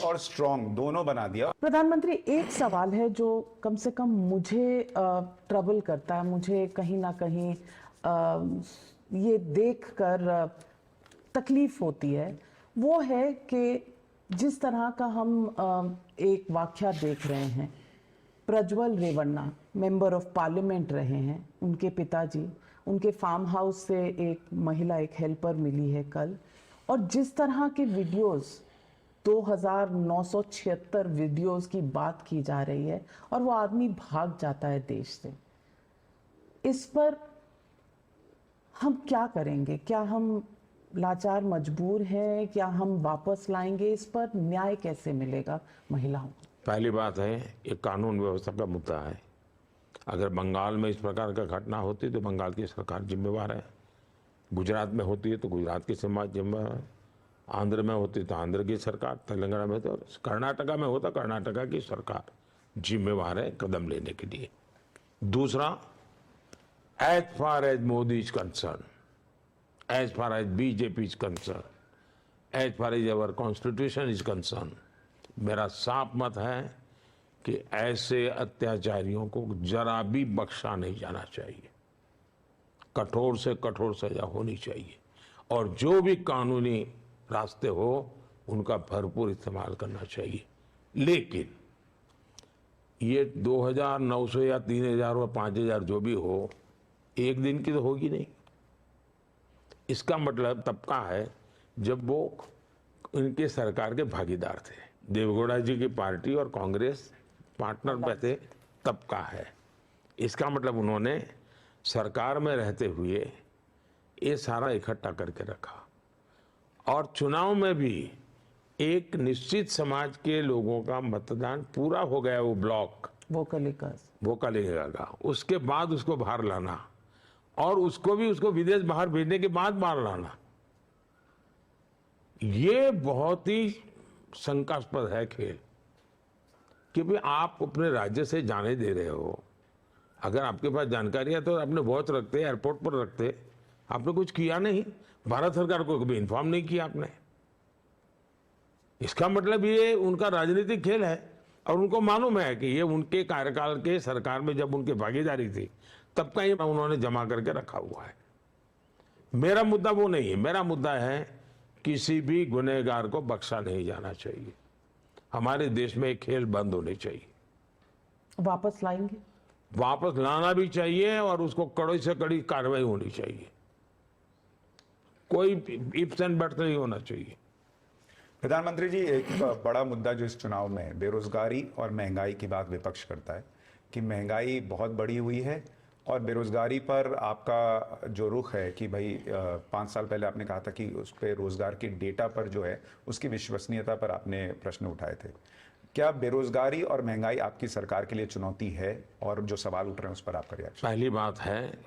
और स्ट्रांग दोनों बना दिया। प्रधानमंत्री, एक सवाल है जो कम से कम मुझे ट्रबल करता है, मुझे कहीं ना कहीं ये देखकर तकलीफ होती है, वो है कि जिस तरह का हम एक वाकया देख रहे हैं, Prajwal Revanna member of parliament रहे हैं, उनके पिताजी, उनके फार्म हाउस से एक महिला, एक हेल्पर मिली है कल, और जिस तरह के वीडियोस 2976 वीडियोस की बात की जा रही है और वो आदमी भाग जाता है देश से, इस पर हम क्या करेंगे? क्या हम लाचार मजबूर हैं? क्या हम वापस लाएंगे? इस पर न्याय कैसे मिलेगा महिलाओं को? पहली बात है, ये कानून व्यवस्था का मुद्दा है। अगर बंगाल में इस प्रकार का घटना होती तो बंगाल की सरकार जिम्मेवार है, गुजरात में होती है तो गुजरात की समाज जिम्मेवार है, आंध्र में होती तो आंध्र की सरकार, तेलंगाना में तो कर्नाटका में होता कर्नाटका की सरकार जिम्मेवार है कदम लेने के लिए। दूसरा, as far as Modi is concerned, as far as BJP is concerned, as far as our constitution is concerned, मेरा साफ मत है कि ऐसे अत्याचारियों को जरा भी बख्शा नहीं जाना चाहिए। कठोर से कठोर सजा होनी चाहिए और जो भी कानूनी रास्ते हो उनका भरपूर इस्तेमाल करना चाहिए। लेकिन ये 2900 या 3000 या 5000 जो भी हो, एक दिन की तो होगी नहीं। इसका मतलब तबका है जब वो उनके सरकार के भागीदार थे, देवगौड़ा जी की पार्टी और कांग्रेस पार्टनर पे थे, तबका है। इसका मतलब उन्होंने सरकार में रहते हुए ये सारा इकट्ठा करके रखा और चुनाव में भी एक निश्चित समाज के लोगों का मतदान पूरा हो गया, वो ब्लॉक वोकलिका का, उसके बाद उसको बाहर लाना और उसको विदेश बाहर भेजने के बाद बाहर लाना, ये बहुत ही शंकास्पद है खेल। कि भाई आप अपने राज्य से जाने दे रहे हो, अगर आपके पास जानकारी है तो अपने वॉच रखते, एयरपोर्ट पर रखते, आपने कुछ किया नहीं, भारत सरकार को कभी इन्फॉर्म नहीं किया आपने। इसका मतलब ये उनका राजनीतिक खेल है और उनको मालूम है कि ये उनके कार्यकाल के सरकार में जब उनकी भागीदारी थी तब का ये उन्होंने जमा करके रखा हुआ है। मेरा मुद्दा वो नहीं है, मेरा मुद्दा है किसी भी गुनहगार को बख्शा नहीं जाना चाहिए। हमारे देश में एक खेल बंद होने चाहिए। वापस लाएंगे? वापस लाना भी चाहिए और उसको कड़ी से कड़ी कार्रवाई होनी चाहिए, कोई इफ्स एंड बट्स नहीं होना चाहिए। प्रधानमंत्री जी, एक बड़ा मुद्दा जो इस चुनाव में बेरोजगारी और महंगाई की बात विपक्ष करता है कि महंगाई बहुत बढ़ी हुई है और बेरोजगारी पर आपका जो रुख है कि भाई 5 साल पहले आपने कहा था कि उस पर रोजगार के डेटा पर जो है उसकी विश्वसनीयता पर आपने प्रश्न उठाए थे। क्या बेरोजगारी और महंगाई आपकी सरकार के लिए चुनौती है और जो सवाल उठ रहे हैं उस पर आपका रिएक्शन? पहली बात है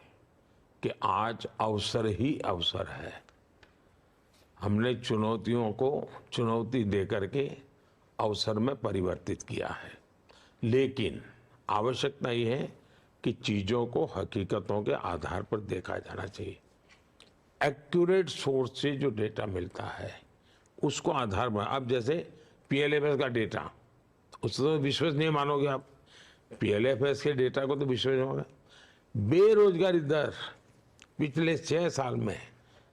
कि आज अवसर ही अवसर है। हमने चुनौतियों को चुनौती दे करके अवसर में परिवर्तित किया है, लेकिन आवश्यकता ये है कि चीज़ों को हकीकतों के आधार पर देखा जाना चाहिए। एक्यूरेट सोर्स से जो डेटा मिलता है उसको आधार पर, अब जैसे PLFS का डेटा, उससे तो विश्वास नहीं मानोगे आप, PLFS के डेटा को तो विश्वास नहीं होगा। बेरोजगारी दर पिछले 6 साल में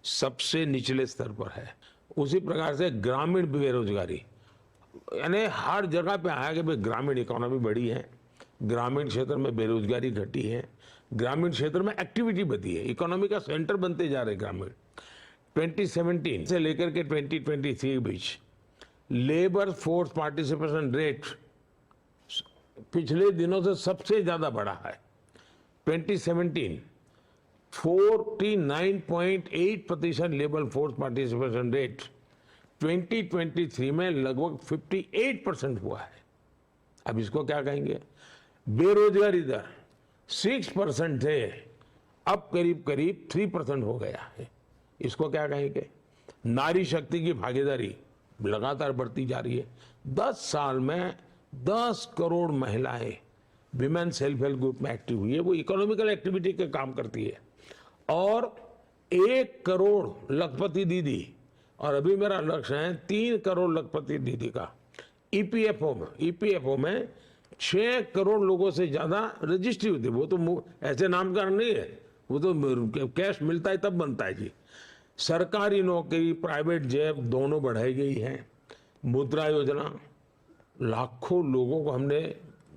सबसे निचले स्तर पर है। उसी प्रकार से ग्रामीण बेरोजगारी, यानी हर जगह पे आया कि भाई ग्रामीण इकोनॉमी बढ़ी है, ग्रामीण क्षेत्र में बेरोजगारी घटी है, ग्रामीण क्षेत्र में एक्टिविटी बढ़ी है, इकोनॉमी का सेंटर बनते जा रहे ग्रामीण। 2017 से लेकर के 2023 के बीच लेबर फोर्स पार्टिसिपेशन रेट पिछले दिनों से सबसे ज्यादा बढ़ा है। 2017 49.8% लेबर फोर्स पार्टिसिपेशन रेट 2023 में लगभग 58% हुआ है। अब इसको क्या कहेंगे? बेरोजगारी दर 6% थे, अब करीब करीब 3% हो गया है। इसको क्या कहेंगे? नारी शक्ति की भागीदारी लगातार बढ़ती जा रही है। 10 साल में 10 करोड़ महिलाएं विमेन सेल्फ हेल्प ग्रुप में एक्टिव हुई है, वो इकोनॉमिकल एक्टिविटी के काम करती है। और 1 करोड़ लखपति दीदी, और अभी मेरा लक्ष्य है 3 करोड़ लखपति दीदी का ईपीएफओ में 6 करोड़ लोगों से ज्यादा रजिस्ट्री होती है। वो तो ऐसे नामकरण नहीं है, वो तो कैश मिलता है तब बनता है जी। सरकारी नौकरी, प्राइवेट जॉब दोनों बढ़ाई गई है। मुद्रा योजना, लाखों लोगों को हमने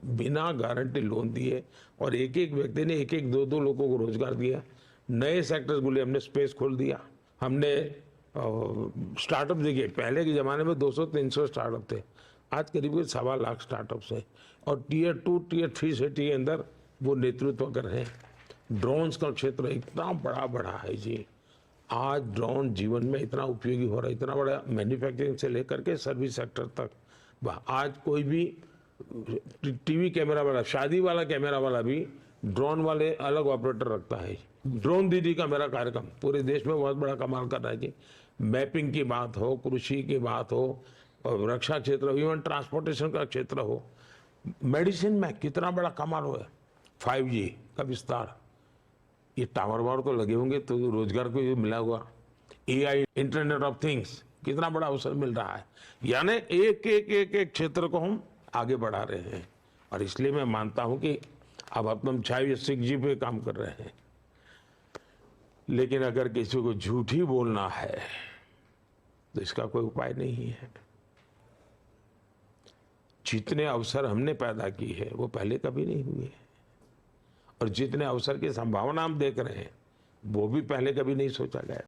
बिना गारंटी लोन दिए और एक एक व्यक्ति ने एक एक दो दो लोगों को रोजगार दिया। नए सेक्टर्स के लिए हमने स्पेस खोल दिया। हमने स्टार्टअप देखिए, पहले के ज़माने में 200-300 स्टार्टअप थे, आज करीब 1.25 लाख स्टार्टअप्स हैं और टियर 2, टियर 3 सिटी के अंदर वो नेतृत्व कर रहे हैं। ड्रोन्स का क्षेत्र इतना बड़ा बढ़ा है जी, आज ड्रोन जीवन में इतना उपयोगी हो रहा है, इतना बड़ा, मैन्युफैक्चरिंग से लेकर के सर्विस सेक्टर तक। आज कोई भी टीवी कैमरा वाला, शादी वाला कैमरा वाला भी ड्रोन वाले अलग ऑपरेटर रखता है। ड्रोन दीदी का मेरा कार्यक्रम पूरे देश में बहुत बड़ा कमाल कर रहा है जी। मैपिंग की बात हो, कृषि की बात हो, और रक्षा क्षेत्र हो, इवन ट्रांसपोर्टेशन का क्षेत्र हो, मेडिसिन में कितना बड़ा कमाल हुआ है। 5G का विस्तार, ये टावर वावर तो लगे होंगे तो रोजगार को ये मिला हुआ। AI, इंटरनेट ऑफ थिंग्स, कितना बड़ा अवसर मिल रहा है। यानी एक क्षेत्र को हम आगे बढ़ा रहे हैं और इसलिए मैं मानता हूं कि अब हम 6G पे काम कर रहे हैं। लेकिन अगर किसी को झूठ ही बोलना है तो इसका कोई उपाय नहीं है। जितने अवसर हमने पैदा की है वो पहले कभी नहीं हुए और जितने अवसर की संभावना हम देख रहे हैं वो भी पहले कभी नहीं सोचा गया।